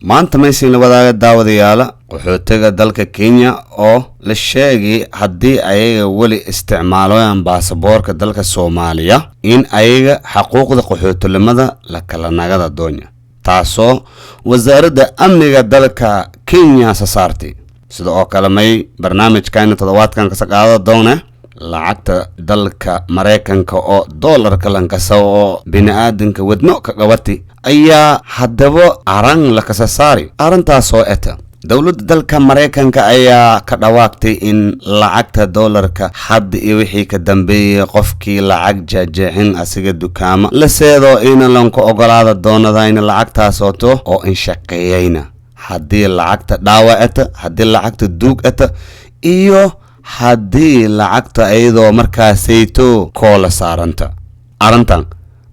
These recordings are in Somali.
maanta maysin la wadaaga daawadayaala qaxootiga dalka Kenya oo la sheegay haddii ayaga wali isticmaalayaan baasaboorka dalka Soomaaliya in ayaga xuquuqda qaxootinimada la kala nagada doonyo taasoo wasaaradda amniga dalka Kenya saartay sidoo kale may barnaamijkan toddobaadkan ka saqaada doona lacagta dalka Mareykanka oo dollarka lankasa oo bini'aadanka wadno ka qabati ayaa haddaba aran la kasa saari arintaasoo eta dawladda dalka Mareykanka ayaa ka dhawaaqtay in lacagta dollarka hadda iyo wixii ka dambeeyay qofkii lacag jaajicin asiga dukaama la seedo in lanku ogolaada doonada in lacagtaas oo in shaqeeyayna haddii lacagta dhaawacata haddii lacagta duugata iyo haddii lacagta ayadoo markaasayto koola saaranta arintan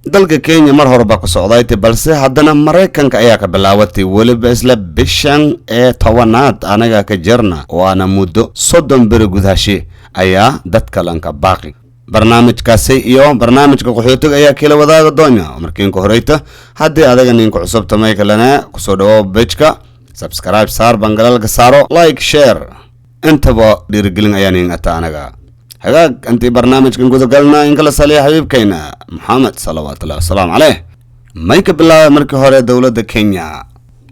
dalka Kenya mar horeba ku socdaaytay balse haddana Mareykanka ayaa ka bilaawatay waliba isla bishan ee 10aad anaga ka jirna waana muddo 30 beri gudaashay ayaa dadka lanka baaqi barnaamijkaasi iyo barnaamijka qaxootiga ayaa kala wadaaga doona markiin ku horeyta haddii adaga ninka cusub tamay kalena ku soo dhawo page-ka subscribe saar bangalka saaro like share intaba dhiirigelin ayaan inta anaga hagaag anti barnaamijkan guud galna in kala saliya xabiibkeena Muhammad sallallahu alayhi wasallam alayh mayka bilaaway markii hore dawladda Kenya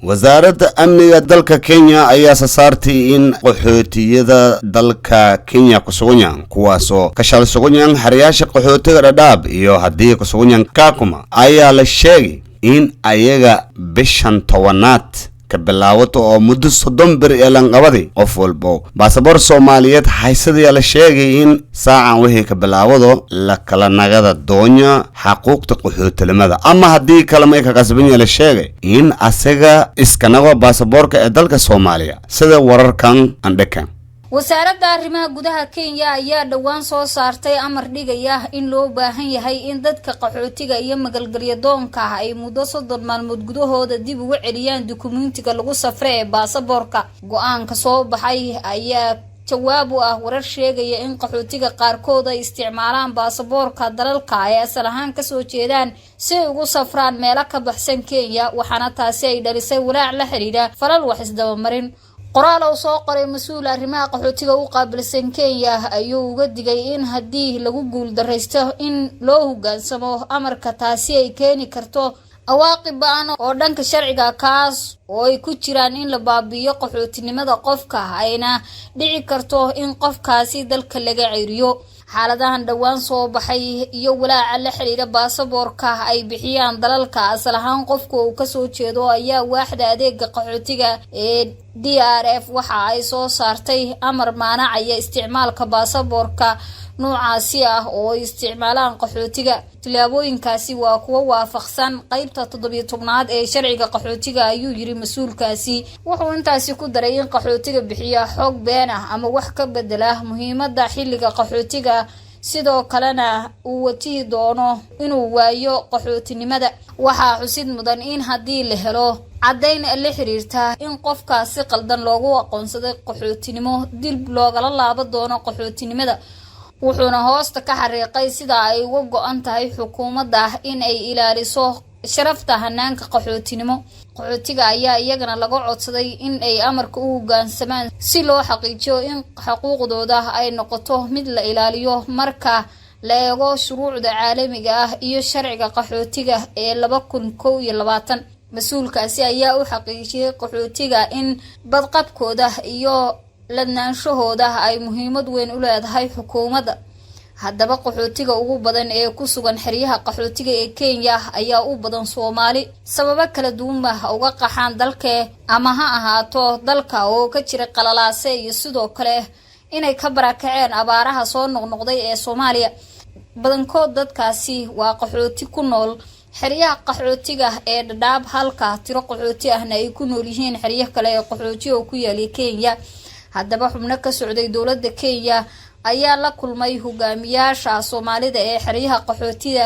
wasaaradda amniga dalka Kenya ayaa saartay in qaxootiyada dalka Kenya ku sugan kuwaasoo ka shaqo sugan xariyaasha qaxootiga Dadaab iyo haddii ku sugan Kakuma ayaa la sheegay in ayaga bishan 10aad ka bilaawato oo muddo 30 beri elan qabadi qof walbo baasaboor Soomaaliyeed haysadii la sheegay in saacan wixii ka bilaawado la kala nagada doonya xuquuqda qaxootinimada ama haddii kalama ka qasban la sheegay in asaga iska nago baasaboorka ee dalka Soomaaliya sida wararkan andhakan wasaaradda arrimaha gudaha Kenya ayaa dhawaan soo saartay amar dhigaya in loo baahan yahay in dadka qaxootiga iyo magalgalyadoonka ay muddo 30 maalmood gudahooda dib ugu celiyaan dukumeentiga lagu safray ee baasaboorka go'aanka soo baxay ayaa jawaab u ah warar sheegaya in qaxootiga qaarkood ay isticmaalaan baasaboorka dalalka ay asal ahaan ka soo jeedaan si ay ugu safraan meelo ka baxsan Kenya waxaana taasi ay dhalisay walaac la xiriira falal wax isdaba marin qoraal oo soo qoray mas'uul arrimaha qaxootiga u qaabilsan Kenya ayuu uga digay in haddii lagu guul dareysto in loo hoggaansamo amarka taasi ay keeni karto awaaqib ba'an oo dhanka sharciga kaas oo ay ku jiraan in la baabiyo qaxootinimada qofka ayna dhici karto in qofkaasi dalka laga ciriyo xaaladahan dhawaan soo baxay iyo walaaca la xiriira baasaboorka ay bixiyaan dalalka asal ahaan qofka uu ka soo jeedo ayaa waaxda adeega qaxootiga ee DRF waxa ay soo saartay amar maanacaya isticmaalka baasaboorka noocaasi ah oo isticmaalaan qaxootiga tilaabooyinkaasi waa kuwa waafaqsan qaybta 17aad ee sharciga qaxootiga ayuu yiri mas'uulkaasi wuxuu intaasi ku daray in qaxootiga bixiya xog been ah ama wax ka bedela muhiimadda xilliga qaxootiga sidoo kalena uu wati doono inuu waayo qaxootinimada waxa xusid mudan in haddii la helo caddayn la xiriirta in qofkaasi qaldan loogu aqoonsaday qaxootinimo dib loogala laabo doono qaxootinimada wuxuuna hoosta ka xariiqay sida ay uga go'an tahay xukuumadda in ay ilaaliso sharafta hanaanka qaxootinimo qaxootiga ayaa iyagana laga codsaday in ay amarka u hoggaansamaan si loo xaqiijiyo in xuquuqdooda ay noqoto mid la ilaaliyo marka la eego shuruucda caalamiga ah iyo sharciga qaxootiga ee 2021 mas'uulkaasi ayaa u xaqiijiyay qaxootiga in badqabkooda iyo ladnaanshahooda ay muhiimad weyn u leedahay xukuumadda haddaba qaxootiga ugu badan ee ku sugan xeryaha qaxootiga ee Kenya ayaa u badan Soomaali sababo kala duwan uga qaxaan dalka ama ha ahaato dalka oo ka jira qalalaase iyo sidoo kale inay ka barakaceen abaaraha soo noqnoqday ee Soomaaliya badankood dadkaasi waa qaxooti ku nool xeryaha qaxootiga ee Dadaab halka tiro qaxooti ahna ay ku nool yihiin xeryaha kale ee qaxooti oo ku yaal Kenya haddaba xubno ka socday dawladda Kenya ayaa la kulmay hogaamiyaasha Soomaalida ee xeryaha qaxootiga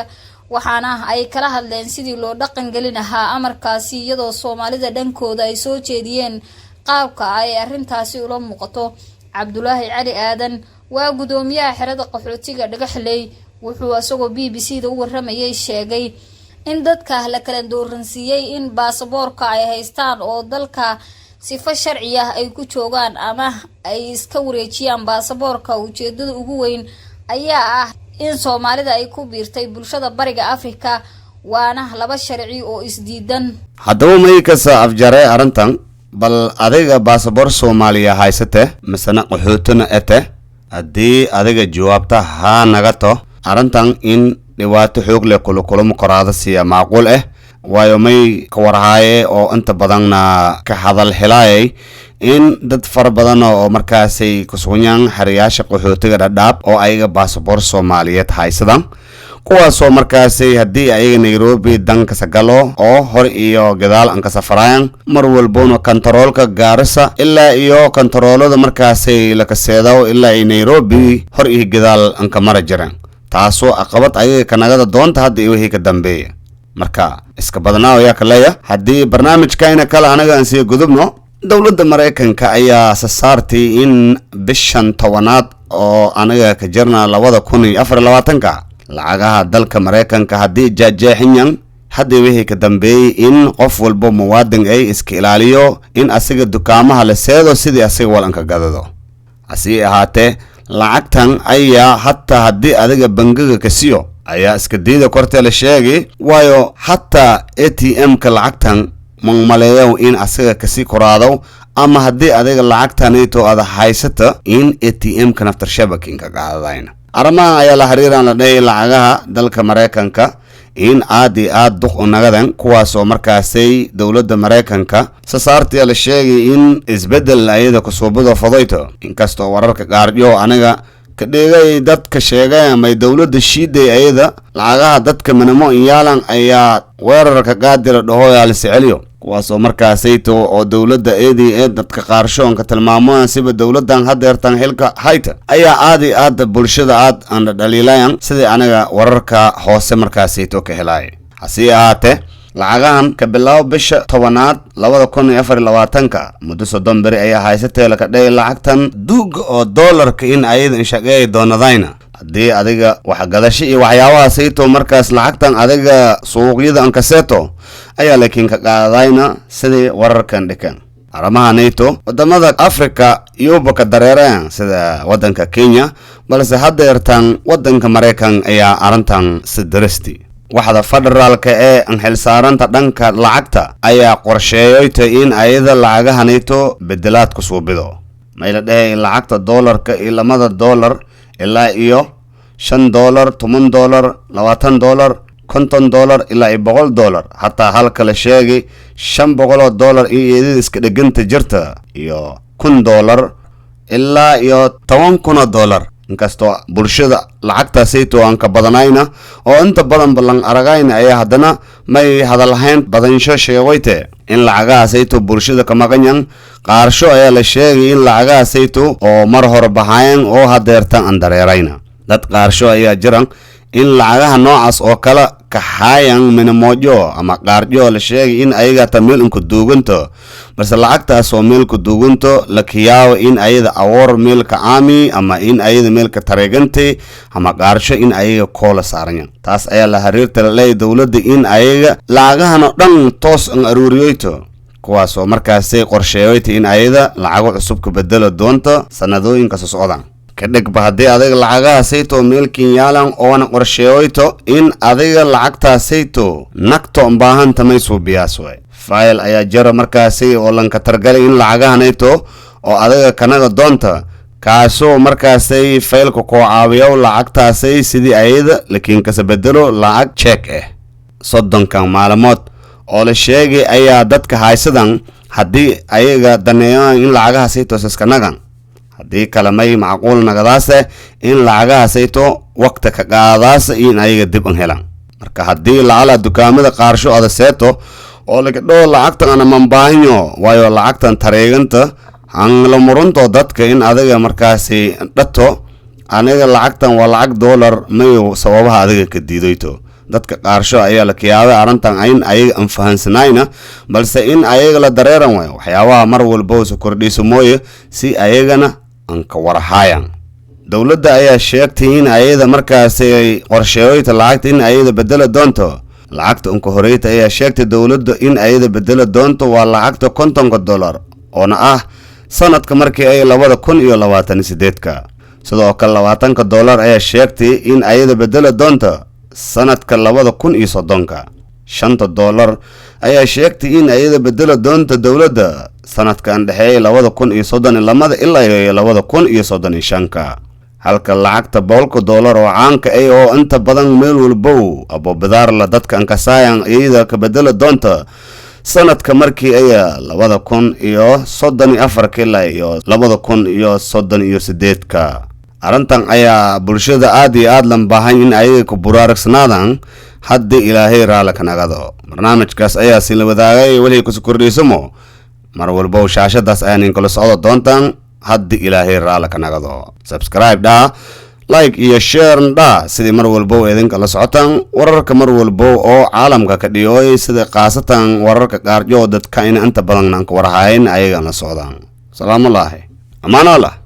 waxaana ay kala hadleen sidii loo dhaqan gelin lahaa amarkaasi iyadoo Soomaalida dhankooda ay soo jeediyeen qaabka ay arintaasi ula muuqato Cabdulaahi Cali Aadan waa gudoomiyaha xerada qaxootiga Dhagaxley wuxuu asagoo BBC da u waramayay sheegay in dadka la kala dooransiiyay in baasaboorka ay haystaan oo dalka sifa sharci ah ay ku joogaan ama ay iska wareejiyaan baasaboorka. ujeedada ugu weyn ayaa ah in Soomaalida ay ku biirtay bulshada Bariga Afrika, waana laba sharci oo isdiidan. haddaba may kasa afjaray arintan bal adiga baasaboor Soomaaliya haysate masana qaxootana ete haddii adiga jawaabta haa nagato arintan in dhibaato xoog leh kulamo qoraada siya macquul waayo may ka warhaaye oo inta badanna ka hadal helaayay in dad fara badan oo markaasay ku sugnaan xariyaasha qaxootiga Dadaab oo ayaga baasaboor Soomaaliyeed haysadaan kuwaasoo markaasay haddii ayaga Nairobi danka sagalo oo hor iyo gadaal aan ka safarayaan mar walbona kantaroolka Gaarisa ilaa iyo kantaroolada markaasay la kaseedo ilaa Nairobi hor iyo gadaal aan ka mara jiraan taasoo aqabad ayaga kanagada doonta hadda iyo wixii ka dambeeya. marka iska badnaa ayaa kaleeya haddii barnaamijkayna kale anaga aan sii gudubno dawladda Mareykanka ayaa saartay in bishan 10aad oo anaga ka jirna 2024 lacagaha dalka Mareykanka haddii jaajeexinyan haddii wixii ka dambeeyay in qof walba muwaadin ay iska ilaaliyo in asiga dukaamaha la seedo sidii asiga walanka gadado. asii ahaatee lacagtan ayaa hatta haddii adiga bangiga ka siiyo ayaa iska diida kortee la sheegay waayo hatta ATM-ka lacagtan maleeyo in asiga ka sii koraado ama haddii adiga lacagtanayto aad haysata in ATM-ka naftar shabakinka qaadayna. arrimahan ayaa la xiriiraan la dhahay lacagaha dalka Mareykanka in aad duq nagadan kuwaasoo markaasay dawladda Mareykanka saartay la sheegay in isbedel ayada ku soo bado fadayto inkastoo wararka qaaryo aniga ka dhigay dadka sheegay ama dawladda shiiday ayada lacagaha dadka manamo iyaalan ayaa weerarka qaadira dhahoya la siciliyo kuwaasoo markaasayto oo dawladda dadka qaarshoon ka tilmaamaan siba dawladdan hadeertan xilka hayta ayaa aad bulshada aan dhaliilayan sidii anaga wararka hoose markaasayto ka helay. hasi ahaatee lacagahan ka bilaabo bisha 10aad 2024 muddo 30 bari ayaa haysatay la ka dhigay lacagtan duug oo dollarka in ayada shaqeey doonadayna haddii adiga wax gadasho iyo waxyaabaha sayto markaas lacagtan adiga suuqyada aan ka seeto ayaa laakiin ka qaadayna sidii wararkan dhikan. arrimaha NATO wadamada Afrika iyo ka dareerayaan sida wadanka Kenya balse hadeertan wadanka Mareykan ayaa arintan sidirasti waxda federaalka ee aan xil saaranta dhanka lacagta ayaa qorsheeyay in ayada lacagaha NATO bedelaad ku soo bido mayla dhahay lacagta dollarka iyo $2 ilaa iyo $5 $10 $20 $50 ilaa $100 hatta halka la sheegay $500 iyo iska dhiganta jirta iyo $1,000 ilaa iyo $10,000 inkastoo bulshada lacagta sayto aan ka badanayna oo inta badan balan aragayna ayaa hadana may hadal lahayn badansho sheegayte in lacagaha sayto bulshada ka maqanyan qaarsho ayaa la sheegay in lacagaha sayto oo mar hore baxayeen oo hadeertan aan dareerayna dad qaarsho ayaa jiran in lacagaha noocaas oo kala kaxayan minamoojo ama qaarjo la sheegay in ayaga tamil ku duuganto balse lacagtaas oo meel ku duuganto la kiyaawo in ayada awoor meel ka aami ama in ayada meel ka tareegantay ama qaarsho in ayaga koola saaran taas ayaa la xiriirta la leeyahay dawladda in ayaga lacagahan dhan toos aan aruuriyayto kuwaasoo markaasay qorsheeyay in ayada lacago cusub ka bedelo doonto sanadooyinka soo socdaan kadhigba haddii adiga lacagaha sayto meelkin yaalan oona qorsheeyayto in adiga lacagta sayto nagto baahan tamay suubiyaas way file ayaa jira markaasay oo lanka targalay in lacagahanayto oo adiga kanaga doonta kaasoo markaasay faylka ku caawiyo lacagtaasay sidii ayada laakiin ka bedelo lacag check 30 maalmood oo la sheegay ayaa dadka haysadan haddii ayaga daneeyaan in lacagaha sayto iskanagan haddii kalamay macquul nagadaas in lacagaha sayto waqti ka qaadaas in ayaga dib u helaan marka haddii lacala dukaamada qaarsho ada seeto oo laga dhoo lacagtan ana manbaahinyo waayo lacagtan tareeganta aan la murunto dadka in adiga markaasi dhato aniga lacagtan waa lacag dollar mayo sababaha adiga ka diidayto dadka qaarsho ayaa la kiyaabay arintan in ayaga aan fahansanayna balse in ayaga la dareeran way waxyaabaha mar walba soo kordhiso mooye si ayagana aan ka warhayaan dawladda ayaa sheegtay in ayada markaas ay qorsheeyay lacagta in ayada bedel doonto lacagta unka horeyta ayaa sheegtay dowladda in ayada bedela doonto waa lacagta $50 oona ah sanadka markii ay 2028 sidoo kale $20 ayaa sheegtay in ayada bedela doonto sanadka 2030 $5 ayaa sheegtay in ayada bedela doonto dowladda sanadkan dhaxeeyay 2032 ilaa 2035 halka lacagta $100 oo caanka ay oo inta badan meel walbo abo bidaar la dadka ankasaayan iyada ka bedela doonto sanadka markii ay 2034 ilaa 2038 arintan ayaa bulshada aad iyo aad lan baahan in ay ku buraaragsanaadaan haddii ilaahay raala ka nagado barnaamijkaas ayaa si la wadaagay wali ku kordhismo mar walba shaashadaas ayaan kala socdo doontaan haddii ilaahay raala ka nagado subscribe dha like iyo share dha sidii mar walba idin kala socotaan wararka mar walba oo caalamka ka dhiyay sida qaasatan wararka qaar dadka in inta badan aan ku warahayn ayaga la socdaan salaamu alayhi amaana